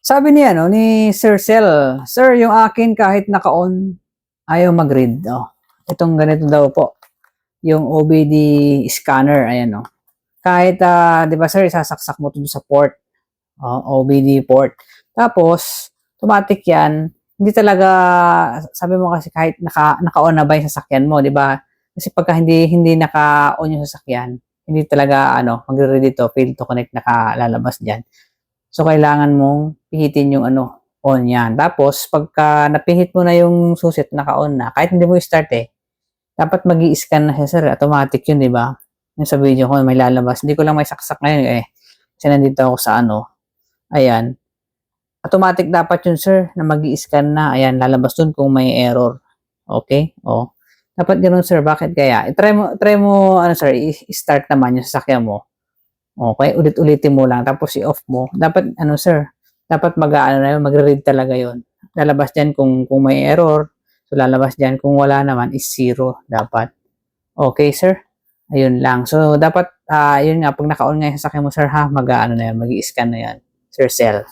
Sabi ni ano, ni Sir Cell, "Sir, yung akin kahit naka-on, ayaw mag-read." Oh, itong ganito daw po, yung OBD scanner, ayan oh. Kahit, 'di ba sir, isasaksak mo 'to sa port, OBD port. Tapos, automatic yan, hindi talaga, sabi mo kasi kahit naka-on na ba yung sasakyan mo, 'di ba? Kasi pagka hindi naka-on yung sasakyan, hindi talaga ano, magre-read ito, fail to connect, nakalalabas diyan. So, kailangan mong pihitin yung ano, on yan. Tapos, pagka napihit mo na yung susi at naka-on na, kahit hindi mo i-start dapat mag scan na siya sir, automatic yun, di ba? Yung sa video ko, may lalabas. Hindi ko lang may saksak ngayon kasi nandito ako sa ano, ayan. Automatic dapat yun sir, na mag scan na, ayan, lalabas dun kung may error. Okay? O. Dapat ganun sir, bakit kaya? Try mo, ano sir, i-start naman yung sasakyan mo. Okay, ulit-ulitin mo lang tapos i-off mo. Dapat ano sir, dapat mag-aano na yun, magre-read talaga yun. Lalabas diyan kung may error. So lalabas diyan kung wala naman is zero dapat. Okay sir? Ayun lang. So dapat yun nga pag naka-on nga yung sasakyan mo sir ha, mag-aano na yan, mag-i-scan na yan. Sir Cell.